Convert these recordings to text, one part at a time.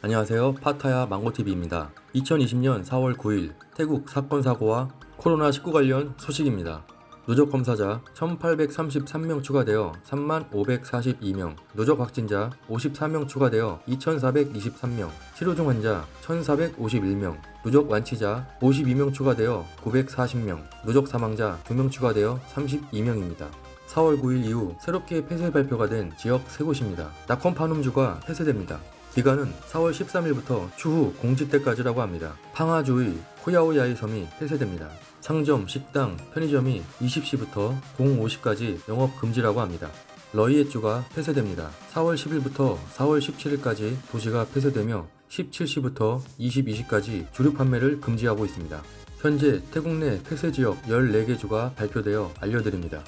안녕하세요. 파타야 망고TV입니다. 2020년 4월 9일 태국 사건 사고와 코로나19 관련 소식입니다. 누적 검사자 1833명 추가되어 3542명, 누적 확진자 54명 추가되어 2423명, 치료 중 환자 1451명, 누적 완치자 52명 추가되어 940명, 누적 사망자 2명 추가되어 32명입니다. 4월 9일 이후 새롭게 폐쇄 발표가 된 지역 3곳입니다. 나콘 파눔주가 폐쇄됩니다. 기간은 4월 13일부터 추후 공지 때까지라고 합니다. 팡하주의 코야오야이 섬이 폐쇄됩니다. 상점, 식당, 편의점이 20시부터 05시까지 영업 금지라고 합니다. 러이엣주가 폐쇄됩니다. 4월 10일부터 4월 17일까지 도시가 폐쇄되며 17시부터 22시까지 주류 판매를 금지하고 있습니다. 현재 태국 내 폐쇄 지역 14개 주가 발표되어 알려드립니다.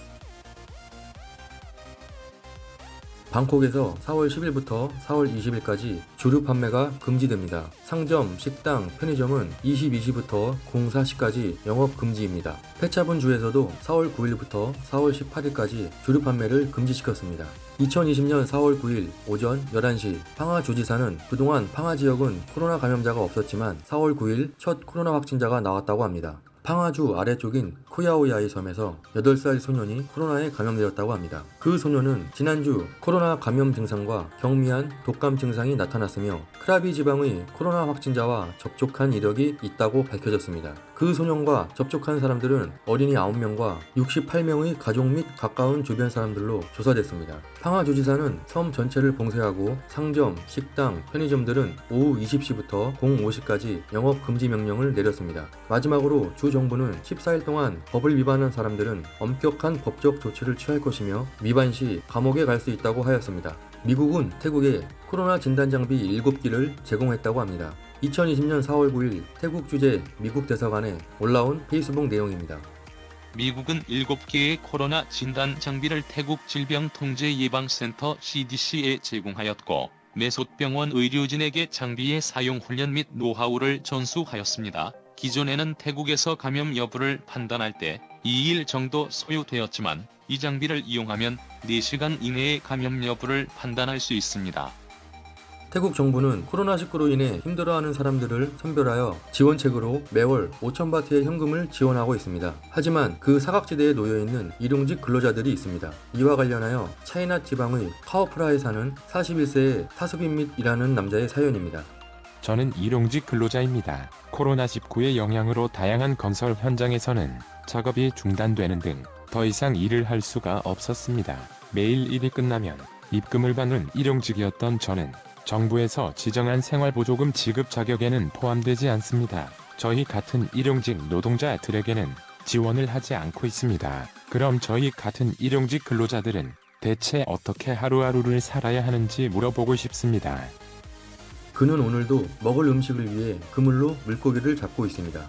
방콕에서 4월 10일부터 4월 20일까지 주류 판매가 금지됩니다. 상점, 식당, 편의점은 22시부터 04시까지 영업 금지입니다. 페차분 주에서도 4월 9일부터 4월 18일까지 주류 판매를 금지시켰습니다. 2020년 4월 9일 오전 11시 팡하 주지사는 그동안 팡하 지역은 코로나 감염자가 없었지만 4월 9일 첫 코로나 확진자가 나왔다고 합니다. 팡하주 아래쪽인 코야오야이 섬에서 8살 소년이 코로나에 감염되었다고 합니다. 그 소년은 지난주 코로나 감염 증상과 경미한 독감 증상이 나타났으며 크라비 지방의 코로나 확진자와 접촉한 이력이 있다고 밝혀졌습니다. 그 소년과 접촉한 사람들은 어린이 9명과 68명의 가족 및 가까운 주변 사람들로 조사됐습니다. 팡하주지사는 섬 전체를 봉쇄하고 상점, 식당, 편의점들은 오후 20시부터 05시까지 영업 금지 명령을 내렸습니다. 마지막으로 주 정부는 14일 동안 법을 위반한 사람들은 엄격한 법적 조치를 취할 것이며 위반 시 감옥에 갈 수 있다고 하였습니다. 미국은 태국에 코로나 진단 장비 7기를 제공했다고 합니다. 2020년 4월 9일 태국 주재 미국 대사관에 올라온 페이스북 내용입니다. 미국은 7개의 코로나 진단 장비를 태국 질병통제예방센터 CDC에 제공하였고 메솥병원 의료진에게 장비의 사용 훈련 및 노하우를 전수하였습니다. 기존에는 태국에서 감염 여부를 판단할 때 2일 정도 소요되었지만 이 장비를 이용하면 4시간 이내에 감염 여부를 판단할 수 있습니다. 태국 정부는 코로나19로 인해 힘들어하는 사람들을 선별하여 지원책으로 매월 5,000바트의 현금을 지원하고 있습니다. 하지만 그 사각지대에 놓여있는 일용직 근로자들이 있습니다. 이와 관련하여 차이나 지방의 카오프라에 사는 41세의 타스빈밋이라는 남자의 사연입니다. 저는 일용직 근로자입니다. 코로나19의 영향으로 다양한 건설 현장에서는 작업이 중단되는 등 더 이상 일을 할 수가 없었습니다. 매일 일이 끝나면 입금을 받는 일용직이었던 저는 정부에서 지정한 생활보조금 지급 자격에는 포함되지 않습니다. 저희 같은 일용직 노동자들에게는 지원을 하지 않고 있습니다. 그럼 저희 같은 일용직 근로자들은 대체 어떻게 하루하루를 살아야 하는지 물어보고 싶습니다. 그는 오늘도 먹을 음식을 위해 그물로 물고기를 잡고 있습니다.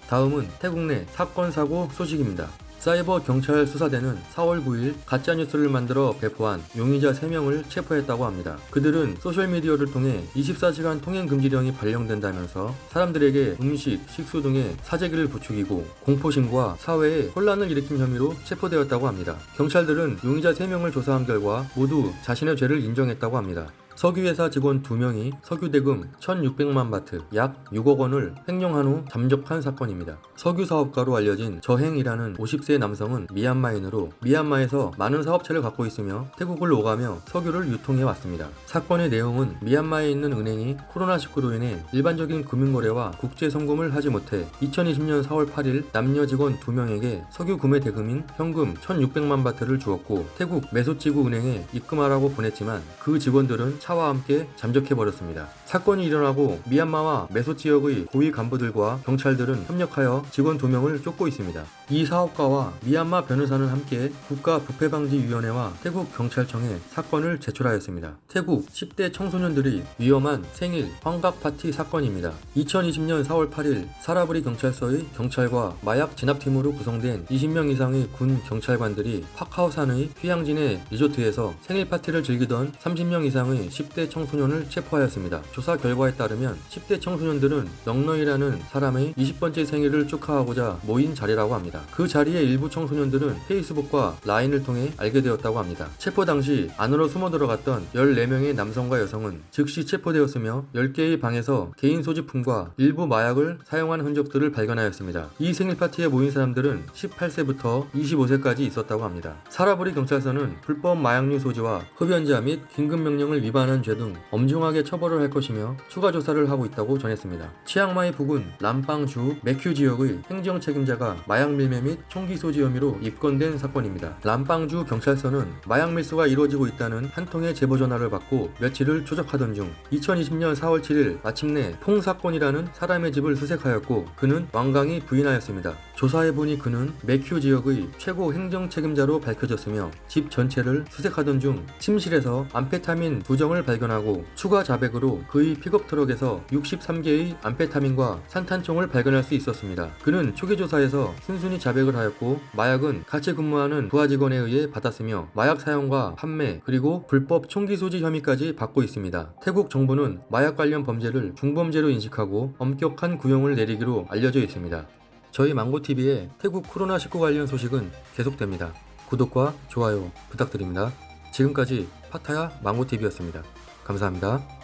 다음은 태국 내 사건 사고 소식입니다. 사이버 경찰 수사대는 4월 9일 가짜뉴스를 만들어 배포한 용의자 3명을 체포했다고 합니다. 그들은 소셜미디어를 통해 24시간 통행 금지령이 발령된다면서 사람들에게 음식, 식수 등의 사재기를 부추기고 공포심과 사회에 혼란을 일으킨 혐의로 체포되었다고 합니다. 경찰들은 용의자 3명을 조사한 결과 모두 자신의 죄를 인정했다고 합니다. 석유회사 직원 2명이 석유대금 1,600만 바트 약 6억 원을 횡령한 후 잠적한 사건입니다. 석유사업가로 알려진 저행이라는 50세 남성은 미얀마인으로 미얀마에서 많은 사업체를 갖고 있으며 태국을 오가며 석유를 유통해 왔습니다. 사건의 내용은 미얀마에 있는 은행이 코로나19로 인해 일반적인 금융거래와 국제송금을 하지 못해 2020년 4월 8일 남녀 직원 2명에게 석유 구매 대금인 현금 1,600만 바트를 주었고 태국 메소지구 은행에 입금하라고 보냈지만 그 직원들은 차와 함께 잠적해버렸습니다. 사건이 일어나고 미얀마와 메소 지역의 고위 간부들과 경찰들은 협력하여 직원 2명을 쫓고 있습니다. 이 사업가와 미얀마 변호사는 함께 국가부패방지위원회와 태국 경찰청에 사건을 제출하였습니다. 태국 10대 청소년들이 위험한 생일 환각 파티 사건입니다. 2020년 4월 8일 사라브리 경찰서의 경찰과 마약 진압팀으로 구성된 20명 이상의 군 경찰관들이 파카오산의 휴양지내 리조트에서 생일 파티를 즐기던 30명 이상의 10대 청소년을 체포하였습니다. 조사 결과에 따르면 10대 청소년들은 넉너이라는 사람의 20번째 생일을 축하하고자 모인 자리라고 합니다. 그 자리에 일부 청소년들은 페이스북과 라인을 통해 알게 되었다고 합니다. 체포 당시 안으로 숨어 들어갔던 14명의 남성과 여성은 즉시 체포되었으며 10개의 방에서 개인 소지품과 일부 마약을 사용한 흔적들을 발견하였습니다. 이 생일 파티에 모인 사람들은 18세부터 25세까지 있었다고 합니다. 사라브리 경찰서는 불법 마약류 소지와 흡연자 및 긴급명령을 위반한 죄 등 엄중하게 처벌을 할 것이며 추가 조사를 하고 있다고 전했습니다. 치앙마이 부근 람빵주 매큐 지역의 행정 책임자가 마약 밀매 및 총기 소지 혐의로 입건된 사건입니다. 람빵주 경찰서는 마약 밀수가 이루어지고 있다는 한 통의 제보 전화를 받고 며칠을 추적하던 중 2020년 4월 7일 마침내 퐁 사건이라는 사람의 집을 수색하였고 그는 완강히 부인하였습니다. 조사해보니 그는 매큐 지역의 최고 행정 책임자로 밝혀졌으며 집 전체를 수색하던 중 침실에서 암페타민 2정을 발견하고 추가 자백으로 그의 픽업 트럭에서 63개의 암페타민과 산탄총을 발견할 수 있었습니다. 그는 초기 조사에서 순순히 자백을 하였고 마약은 같이 근무하는 부하 직원에 의해 받았으며 마약 사용과 판매 그리고 불법 총기 소지 혐의까지 받고 있습니다. 태국 정부는 마약 관련 범죄를 중범죄로 인식하고 엄격한 구형을 내리기로 알려져 있습니다. 저희 망고TV의 태국 코로나19 관련 소식은 계속됩니다. 구독과 좋아요 부탁드립니다. 지금까지 파타야 망고TV였습니다. 감사합니다.